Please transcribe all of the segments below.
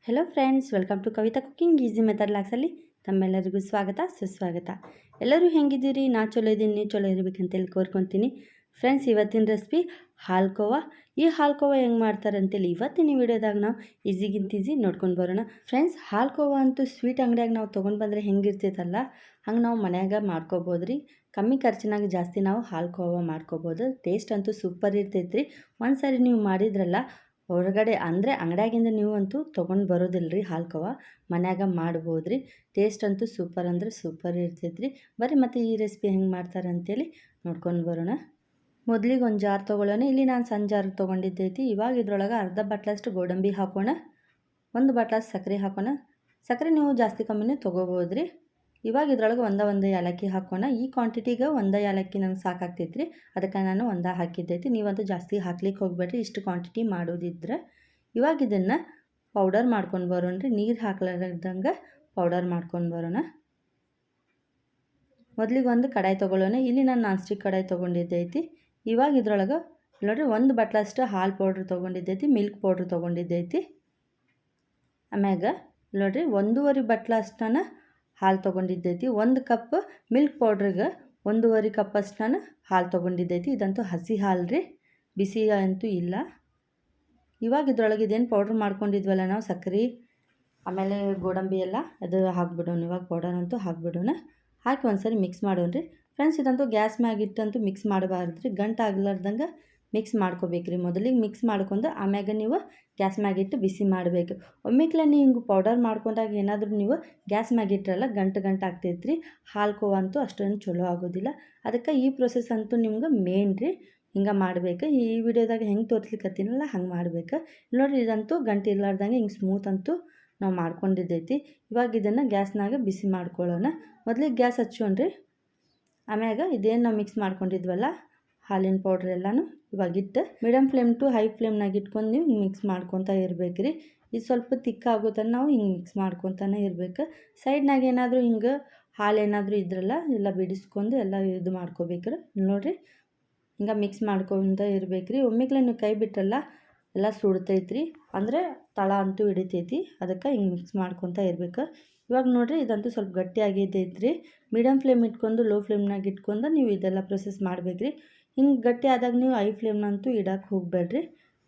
Hello friends, welcome to Kavita cooking easy method ಲಾಕ್ಸಲ್ಲಿ ತಮ್ಮೆಲ್ಲರಿಗೂ ಸ್ವಾಗತ ಸುಸ್ವಾಗತ. ಎಲ್ಲರೂ ಹೆಂಗಿದ್ದೀರಿ? ನಾ ಚಲೋ ಇದ್ದೀನಿ, ನೀವು ಚಲೋ ಇರಬೇಕಂತೇಳಿ ಕೋರ್ಕೊತೀನಿ. ಫ್ರೆಂಡ್ಸ್, ಇವತ್ತಿನ ರೆಸಿಪಿ ಹಾಲ್ಕೋವಾ. ಈ ಹಾಲ್ಕೋವಾ ಹೆಂಗೆ ಮಾಡ್ತಾರೆ ಅಂತೇಳಿ ಇವತ್ತಿನ ವಿಡಿಯೋದಾಗ ನಾವು ಈಸಿಗಿಂತ ಈಸಿ ನೋಡ್ಕೊಂಡು ಬರೋಣ. ಫ್ರೆಂಡ್ಸ್, ಹಾಲ್ಕೋವಾ ಅಂತೂ ಸ್ವೀಟ್ ಅಂಗಡಿಯಾಗ ನಾವು ತೊಗೊಂಡು ಬಂದರೆ ಹೆಂಗಿರ್ತೈತಲ್ಲ ಹಂಗೆ ನಾವು ಮನ್ಯಾಗ ಮಾಡ್ಕೋಬೋದು ರೀ. ಕಮ್ಮಿ ಖರ್ಚಿನಾಗ ಜಾಸ್ತಿ ನಾವು ಹಾಲ್ಕೋವಾ ಮಾಡ್ಕೋಬೋದು. ಟೇಸ್ಟ್ ಅಂತೂ ಸೂಪರ್ ಇರ್ತೈತ್ರಿ. ಒಂದು ಸಾರಿ ನೀವು ಮಾಡಿದ್ರಲ್ಲ, ಹೊರಗಡೆ ಅಂದರೆ ಅಂಗಡಿಯಾಗಿಂದ ನೀವು ಅಂತೂ ತೊಗೊಂಡು ಬರೋದಿಲ್ಲ ರೀ. ಹಾಲ್ಕೋವಾ ಮನ್ಯಾಗ ಮಾಡ್ಬೋದು ರೀ. ಟೇಸ್ಟ್ ಅಂತೂ ಸೂಪರ್ ಅಂದರೆ ಸೂಪರ್ ಇರ್ತೈತೆ ರೀ. ಬರ್ರಿ ಮತ್ತು ಈ ರೆಸಿಪಿ ಹೆಂಗೆ ಮಾಡ್ತಾರೆ ಅಂತೇಳಿ ನೋಡ್ಕೊಂಡು ಬರೋಣ. ಮೊದಲಿಗೆ ಒಂದು ಜಾರ್ ತೊಗೊಳ್ಳೋಣ. ಇಲ್ಲಿ ನಾನು ಸಣ್ಣ ಜಾರ್ ತೊಗೊಂಡಿದ್ದೈತಿ. ಇವಾಗ ಇದ್ರೊಳಗೆ ಅರ್ಧ ಬಟ್ಲಷ್ಟು ಗೋಡಂಬಿ ಹಾಕೋಣ, 1 ಬಟ್ಲಷ್ಟು ಸಕ್ಕರೆ ಹಾಕೋಣ. ಸಕ್ಕರೆ ನೀವು ಜಾಸ್ತಿ ಕಮ್ಮಿನೇ ತೊಗೋಬೋದು ರೀ. ಇವಾಗ ಇದ್ರೊಳಗೆ ಒಂದು ಏಲಕ್ಕಿ ಹಾಕೋಣ. ಈ ಕ್ವಾಂಟಿಟಿಗೆ 1 ಏಲಕ್ಕಿ ನನಗೆ ಸಾಕಾಗ್ತೈತೆ ರೀ, ಅದಕ್ಕೆ ನಾನು 1 ಹಾಕಿದ್ದೈತಿ. ನೀವಂತೂ ಜಾಸ್ತಿ ಹಾಕ್ಲಿಕ್ಕೆ ಹೋಗ್ಬೇಡ್ರಿ ಇಷ್ಟು ಕ್ವಾಂಟಿಟಿ ಮಾಡೋದಿದ್ರೆ. ಇವಾಗ ಇದನ್ನು ಪೌಡರ್ ಮಾಡ್ಕೊಂಡು ಬರೋಣ ರೀ. ನೀರು ಹಾಕ್ಲಾರ್ದಂಗೆ ಪೌಡರ್ ಮಾಡ್ಕೊಂಡು ಬರೋಣ. ಮೊದಲಿಗೆ ಒಂದು ಕಡಾಯಿ ತೊಗೊಳ್ಳೋಣ. ಇಲ್ಲಿ ನಾನು ನಾನ್ ಸ್ಟಿಕ್ ಕಡಾಯಿ ತೊಗೊಂಡಿದ್ದೈತಿ. ಇವಾಗ ಇದ್ರೊಳಗೆ ನೋಡಿರಿ 1 ಬಟ್ಲಷ್ಟು ಹಾಲು ಪೌಡ್ರ್ ತೊಗೊಂಡಿದ್ದೈತಿ, ಮಿಲ್ಕ್ ಪೌಡ್ರ್ ತೊಗೊಂಡಿದ್ದೈತಿ. ಆಮ್ಯಾಗ ನೋಡಿರಿ 1.5 ಬಟ್ಲಷ್ಟು ಹಾಲು ತೊಗೊಂಡಿದ್ದೈತಿ. 1 ಕಪ್ ಮಿಲ್ಕ್ ಪೌಡ್ರಿಗೆ 1.5 ಕಪ್ಪಷ್ಟು ನಾನು ಹಾಲು ತೊಗೊಂಡಿದ್ದೈತಿ. ಇದಂತೂ ಹಸಿ ಹಾಲು ರೀ, ಬಿಸಿ ಅಂತೂ ಇಲ್ಲ. ಇವಾಗ ಇದ್ರೊಳಗೆ ಇದೇನು ಪೌಡ್ರ್ ಮಾಡ್ಕೊಂಡಿದ್ವಲ್ಲ ನಾವು, ಸಕ್ಕರೆ ಆಮೇಲೆ ಗೋಡಂಬಿ ಎಲ್ಲ ಅದು ಹಾಕ್ಬಿಡೋಣ. ಇವಾಗ ಪೌಡರ್ ಅಂತೂ ಹಾಕ್ಬಿಡೋಣ. ಹಾಕಿ ಒಂದ್ಸರಿ ಮಿಕ್ಸ್ ಮಾಡೋಣ ರೀ. ಫ್ರೆಂಡ್ಸ್, ಇದಂತೂ ಗ್ಯಾಸ್ ಮ್ಯಾಗಿಟ್ಟಂತೂ ಮಿಕ್ಸ್ ಮಾಡಬಾರ್ದು ರೀ, ಗಂಟು ಆಗ್ಲಾರ್ದಂಗೆ ಮಿಕ್ಸ್ ಮಾಡ್ಕೋಬೇಕು ರೀ. ಮೊದಲಿಗೆ ಮಿಕ್ಸ್ ಮಾಡ್ಕೊಂಡು ಆಮ್ಯಾಗ ನೀವು ಗ್ಯಾಸ್ ಮ್ಯಾಗಿಟ್ಟು ಬಿಸಿ ಮಾಡಬೇಕು. ಒಮ್ಮೆಕ್ಲೆ ನೀವು ಹಿಂಗೆ ಪೌಡರ್ ಮಾಡ್ಕೊಂಡಾಗ ಏನಾದರೂ ನೀವು ಗ್ಯಾಸ್ ಮ್ಯಾಗಿಟ್ರಲ್ಲ ಗಂಟು ಆಗ್ತೈತೆ ರೀ. ಹಾಲ್ಕೋವಾ ಅಂತೂ ಅಷ್ಟೊಂದು ಚಲೋ ಆಗೋದಿಲ್ಲ. ಅದಕ್ಕೆ ಈ ಪ್ರೊಸೆಸ್ ಅಂತೂ ನಿಮ್ಗೆ ಮೇನ್ ರೀ. ಹಿಂಗೆ ಮಾಡಬೇಕು. ಈ ವಿಡಿಯೋದಾಗ ಹೆಂಗೆ ತೋರಿಸ್ಲಿಕ್ಕತ್ತೀನಲ್ಲ ಹಂಗೆ ಮಾಡ್ಬೇಕು. ನೋಡಿರಿ, ಇದಂತೂ ಗಂಟು ಇರ್ಲಾರ್ದಂಗೆ ಹಿಂಗೆ ಸ್ಮೂತ್ ಅಂತೂ ನಾವು ಮಾಡ್ಕೊಂಡಿದ್ದೈತಿ. ಇವಾಗ ಇದನ್ನು ಗ್ಯಾಸ್ನಾಗ ಬಿಸಿ ಮಾಡ್ಕೊಳ್ಳೋಣ. ಮೊದಲಿಗೆ ಗ್ಯಾಸ್ ಹಚ್ಚೋಣ್ರಿ. ಆಮ್ಯಾಗ ಇದೇನು ನಾವು ಮಿಕ್ಸ್ ಮಾಡ್ಕೊಂಡಿದ್ವಲ್ಲ ಹಾಲಿನ ಪೌಡ್ರ್ ಎಲ್ಲನೂ ಇವಾಗಿಟ್ಟು ಮೀಡಿಯಮ್ ಫ್ಲೇಮ್ ಟು ಹೈ ಫ್ಲೇಮ್ನಾಗ ಇಟ್ಕೊಂಡು ನೀವು ಹಿಂಗೆ ಮಿಕ್ಸ್ ಮಾಡ್ಕೊತಾ ಇರ್ಬೇಕು ರೀ. ಇದು ಸ್ವಲ್ಪ ತಿಕ್ಕಾಗೋತನ ನಾವು ಹಿಂಗೆ ಮಿಕ್ಸ್ ಮಾಡ್ಕೊತಾನೆ ಇರ್ಬೇಕು. ಸೈಡ್ನಾಗ ಏನಾದರೂ ಹಿಂಗೆ ಹಾಲು ಏನಾದರೂ ಇದ್ರಲ್ಲ ಎಲ್ಲ ಬಿಡಿಸ್ಕೊಂಡು ಎಲ್ಲ ಇದು ಮಾಡ್ಕೋಬೇಕ್ರಿ. ನೋಡಿರಿ, ಹಿಂಗೆ ಮಿಕ್ಸ್ ಮಾಡ್ಕೊತ ಇರ್ಬೇಕು ರೀ. ಒಮ್ಮೆಗ್ಲೆ ನೀವು ಕೈ ಬಿಟ್ಟಲ್ಲ ಎಲ್ಲ ಸುಡ್ತೈತ್ರಿ, ಅಂದರೆ ತಳ ಅಂತೂ ಹಿಡಿತೈತಿ. ಅದಕ್ಕೆ ಹಿಂಗೆ ಮಿಕ್ಸ್ ಮಾಡ್ಕೊತ ಇರ್ಬೇಕು. ಇವಾಗ ನೋಡಿರಿ, ಇದಂತೂ ಸ್ವಲ್ಪ ಗಟ್ಟಿಯಾಗಿದ್ದೈತ್ರಿ. ಮೀಡಿಯಮ್ ಫ್ಲೇಮ್ ಇಟ್ಕೊಂಡು ಲೋ ಫ್ಲೇಮ್ನಾಗ ಇಟ್ಕೊಂಡು ನೀವು ಇದೆಲ್ಲ ಪ್ರೊಸೆಸ್ ಮಾಡ್ಬೇಕು ರೀ. ಹಿಂಗೆ ಗಟ್ಟಿ ಆದಾಗ ನೀವು ಐ ಫ್ಲೇಮ್ನಂತೂ ಇಡಕ್ಕೆ ಹೋಗಬೇಡ್ರಿ.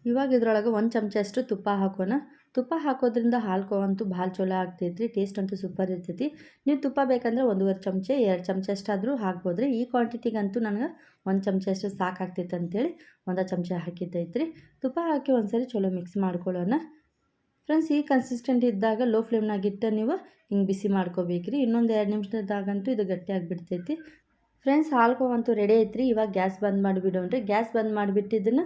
ಇವಾಗ ಇದ್ರೊಳಗೆ 1 ಚಮಚಷ್ಟು ತುಪ್ಪ ಹಾಕೋಣ. ತುಪ್ಪ ಹಾಕೋದ್ರಿಂದ ಹಾಲ್ಕೋವಾ ಅಂತೂ ಭಾಳ ಚಲೋ ಆಗ್ತೈತ್ರಿ. ಟೇಸ್ಟ್ ಅಂತೂ ಸೂಪರ್ ಇರ್ತೈತಿ. ನೀವು ತುಪ್ಪ ಬೇಕಂದ್ರೆ 1.5 ಚಮಚ 2 ಚಮಚ ಅಷ್ಟಾದರೂ ಹಾಕ್ಬೋದು ರೀ. ಈ ಕ್ವಾಂಟಿಟಿಗಂತೂ ನನಗೆ 1 ಚಮಚ ಅಷ್ಟು ಸಾಕಾಗ್ತೈತೆ ಅಂತೇಳಿ 1 ಚಮಚ ಹಾಕಿದ್ದೈತ್ರಿ. ತುಪ್ಪ ಹಾಕಿ ಒಂದ್ಸರಿ ಚಲೋ ಮಿಕ್ಸ್ ಮಾಡ್ಕೊಳ್ಳೋಣ. ಫ್ರೆಂಡ್ಸ್, ಈ ಕನ್ಸಿಸ್ಟೆಂಟ್ ಇದ್ದಾಗ ಲೋ ಫ್ಲೇಮ್ನಾಗ ಇಟ್ಟು ನೀವು ಹಿಂಗೆ ಬಿಸಿ ಮಾಡ್ಕೋಬೇಕ್ರಿ. ಇನ್ನೊಂದು 2 ನಿಮಿಷದಾಗಂತೂ ಇದು ಗಟ್ಟಿಯಾಗಿಬಿಡ್ತೈತಿ. ಫ್ರೆಂಡ್ಸ್, ಹಾಲ್ಕೋವಾ ಅಂತೂ ರೆಡಿ ಐತ್ರಿ. ಇವಾಗ ಗ್ಯಾಸ್ ಬಂದ್ ಮಾಡಿಬಿಡೋಣ್ರಿ. ಗ್ಯಾಸ್ ಬಂದ್ ಮಾಡಿಬಿಟ್ಟು ಇದನ್ನು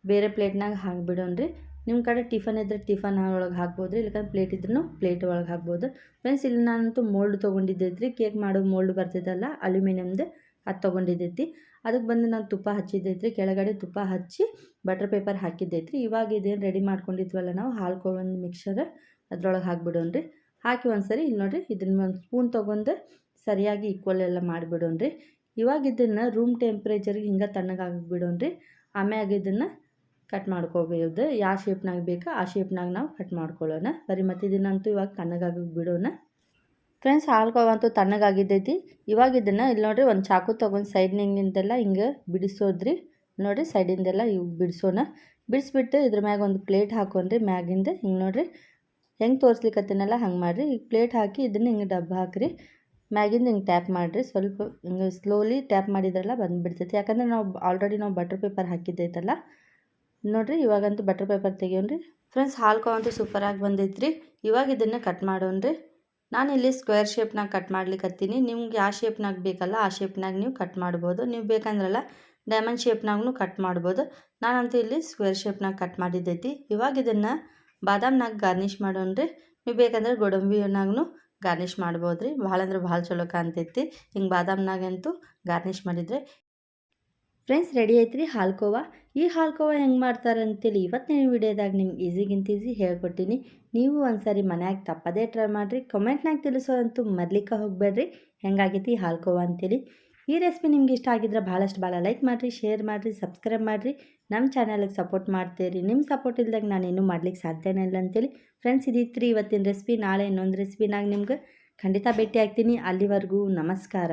ಬೇರೆ ಪ್ಲೇಟ್ನಾಗ ಹಾಕಿಬಿಡೋಣ್ರಿ. ನಿಮ್ಮ ಕಡೆ ಟಿಫನ್ ಇದ್ದರೆ ಟಿಫನ್ ಒಳಗೆ ಹಾಕ್ಬೋದು ರೀ, ಇಲ್ಲಕಂದ್ರೆ ಪ್ಲೇಟ್ ಇದ್ರೂ ಪ್ಲೇಟ್ ಒಳಗೆ ಹಾಕ್ಬೋದು. ಫ್ರೆಂಡ್ಸ್, ಇಲ್ಲಿ ನಾನಂತೂ ಮೋಲ್ಡ್ ತೊಗೊಂಡಿದ್ದೈತ್ರಿ. ಕೇಕ್ ಮಾಡೋ ಮೋಲ್ಡ್ ಬರ್ತೈತಲ್ಲ ಅಲ್ಯೂಮಿನಿಯಮ್ದು, ಅದು ತೊಗೊಂಡಿದ್ದೈತಿ. ಅದಕ್ಕೆ ಬಂದು ನಾನು ತುಪ್ಪ ಹಚ್ಚಿದ್ದೈತ್ರಿ. ಕೆಳಗಡೆ ತುಪ್ಪ ಹಚ್ಚಿ ಬಟರ್ ಪೇಪರ್ ಹಾಕಿದ್ದೈತ್ರಿ. ಇವಾಗ ಇದೇನು ರೆಡಿ ಮಾಡ್ಕೊಂಡಿದ್ವಲ್ಲ ನಾವು ಹಾಲ್ಕೋವಾ ಮಿಕ್ಸರ್, ಅದ್ರೊಳಗೆ ಹಾಕ್ಬಿಡೋಣ್ರಿ. ಹಾಕಿ ಒಂದ್ಸರಿ ಇಲ್ಲಿ ನೋಡಿರಿ, ಇದನ್ನ ಒಂದು ಸ್ಪೂನ್ ತೊಗೊಂಡು ಸರಿಯಾಗಿ ಈಕ್ವಲ್ ಎಲ್ಲ ಮಾಡಿಬಿಡೋಣ್ರಿ. ಇವಾಗ ಇದನ್ನು ರೂಮ್ ಟೆಂಪ್ರೇಚರ್ಗೆ ಹಿಂಗೆ ತಣ್ಣಗಾಗಿಬಿಡೋಣ್ರಿ. ಆಮ್ಯಾಗ ಇದನ್ನು ಕಟ್ ಮಾಡ್ಕೋಬೋದು. ಯಾವ ಶೇಪ್ನಾಗ ಬೇಕು ಆ ಶೇಪ್ನಾಗ ನಾವು ಕಟ್ ಮಾಡ್ಕೊಳ್ಳೋಣ. ಬರೀ ಮತ್ತು ಇದನ್ನಂತೂ ಇವಾಗ ತಣ್ಣಗಾಗಿ ಬಿಡೋಣ. ಫ್ರೆಂಡ್ಸ್, ಹಾಲ್ಕೋವಾ ಅಂತೂ ತಣ್ಣಗಾಗಿದ್ದೈತಿ. ಇವಾಗ ಇದನ್ನು ಇಲ್ಲಿ ನೋಡಿರಿ, ಒಂದು ಚಾಕು ತೊಗೊಂಡು ಸೈಡ್ನಿಂದೆಲ್ಲ ಹಿಂಗೆ ಬಿಡಿಸೋದ್ರಿ. ನೋಡಿರಿ, ಸೈಡಿಂದೆಲ್ಲ ಇವು ಬಿಡಿಸೋಣ. ಬಿಡಿಸ್ಬಿಟ್ಟು ಇದ್ರ ಮ್ಯಾಗ ಒಂದು ಪ್ಲೇಟ್ ಹಾಕೊಂಡ್ರಿ. ಮ್ಯಾಗಿಂದ ಹಿಂಗೆ ನೋಡಿರಿ, ಹೆಂಗೆ ತೋರಿಸ್ಲಿಕ್ಕತ್ತೇನಲ್ಲ ಹಂಗೆ ಮಾಡಿರಿ. ಈಗ ಪ್ಲೇಟ್ ಹಾಕಿ ಇದನ್ನು ಹಿಂಗೆ ಡಬ್ಬ ಹಾಕಿರಿ. ಮ್ಯಾಗಿಂದ ಹಿಂಗೆ ಟ್ಯಾಪ್ ಮಾಡಿರಿ. ಸ್ವಲ್ಪ ಹಿಂಗೆ ಸ್ಲೋಲಿ ಟ್ಯಾಪ್ ಮಾಡಿದ್ರಲ್ಲ ಬಂದುಬಿಡ್ತೈತಿ. ಯಾಕಂದರೆ ನಾವು ಆಲ್ರೆಡಿ ಬಟರ್ ಪೇಪರ್ ಹಾಕಿದ್ದೈತಲ್ಲ. ನೋಡಿರಿ, ಇವಾಗಂತೂ ಬಟರ್ ಪೇಪರ್ ತೆಗಿಯೋಣ್ರಿ. ಫ್ರೆಂಡ್ಸ್, ಹಾಲ್ಕೋವಾ ಅಂತೂ ಸೂಪರಾಗಿ ಬಂದೈತ್ರಿ. ಇವಾಗ ಇದನ್ನು ಕಟ್ ಮಾಡೋಣ್ರಿ. ನಾನಿಲ್ಲಿ ಸ್ಕ್ವೇರ್ ಶೇಪ್ನಾಗ ಕಟ್ ಮಾಡ್ಲಿಕ್ಕತ್ತೀನಿ. ನಿಮ್ಗೆ ಯಾವ ಶೇಪ್ನಾಗ ಬೇಕಲ್ಲ ಆ ಶೇಪ್ನಾಗ ನೀವು ಕಟ್ ಮಾಡ್ಬೋದು. ನೀವು ಬೇಕಂದ್ರಲ್ಲ ಡೈಮಂಡ್ ಶೇಪ್ನಾಗೂ ಕಟ್ ಮಾಡ್ಬೋದು. ನಾನಂತೂ ಇಲ್ಲಿ ಸ್ಕ್ವೇರ್ ಶೇಪ್ನಾಗ ಕಟ್ ಮಾಡಿದ್ದೈತಿ. ಇವಾಗ ಇದನ್ನು ಬಾದಾಮ್ನಾಗ ಗಾರ್ನಿಷ್ ಮಾಡೋಣ್ರಿ. ನೀವು ಬೇಕಂದ್ರೆ ಗೋಡಂಬಿನಾಗೂ ಗಾರ್ನಿಷ್ ಮಾಡ್ಬೋದು ರೀ. ಭಾಳ ಅಂದ್ರೆ ಭಾಳ ಚಲೋ ಕಾಣ್ತೈತಿ ಹಿಂಗೆ ಬಾದಾಮ್ನಾಗಂತೂ ಗಾರ್ನಿಷ್ ಮಾಡಿದರೆ. ಫ್ರೆಂಡ್ಸ್, ರೆಡಿ ಐತ್ರಿ ಹಾಲ್ಕೋವಾ. ಈ ಹಾಲ್ಕೋವಾ ಹೆಂಗೆ ಮಾಡ್ತಾರೆ ಅಂತೇಳಿ ಇವತ್ತಿನ ವಿಡಿಯೋದಾಗ ನಿಮ್ಗೆ ಈಸಿಗಿಂತ ಈಸಿ ಹೇಳ್ಕೊಟ್ಟಿನಿ. ನೀವು ಒಂದ್ಸರಿ ಮನ್ಯಾಗ ತಪ್ಪದೇ ಟ್ರೈ ಮಾಡಿರಿ. ಕಮೆಂಟ್ನಾಗ ತಿಳಿಸೋದಂತೂ ಮರ್ಲಿಕ್ಕೆ ಹೋಗಬೇಡ್ರಿ ಹೆಂಗಾಗೈತಿ ಹಾಲ್ಕೋವಾ ಅಂತೇಳಿ. ಈ ರೆಸಿಪಿ ನಿಮ್ಗೆ ಇಷ್ಟ ಆಗಿದ್ರೆ ಭಾಳ ಲೈಕ್ ಮಾಡಿರಿ, ಶೇರ್ ಮಾಡಿರಿ, ಸಬ್ಸ್ಕ್ರೈಬ್ ಮಾಡಿರಿ. ನಮ್ಮ ಚಾನಲ್ಗೆ ಸಪೋರ್ಟ್ ಮಾಡ್ತೀರಿ. ನಿಮ್ಮ ಸಪೋರ್ಟ್ ಇಲ್ದಾಗ ನಾನು ಇನ್ನೂ ಮಾಡ್ಲಿಕ್ಕೆ ಸಾಧ್ಯನೇ ಇಲ್ಲ ಅಂತೇಳಿ. ಫ್ರೆಂಡ್ಸ್, ಇದಿತ್ತು ರೀ ಇವತ್ತಿನ ರೆಸಿಪಿ. ನಾಳೆ ಇನ್ನೊಂದು ರೆಸಿಪಿನಾಗ ನಿಮ್ಗೆ ಖಂಡಿತ ಭೇಟಿ ಆಗ್ತೀನಿ. ಅಲ್ಲಿವರೆಗೂ ನಮಸ್ಕಾರ.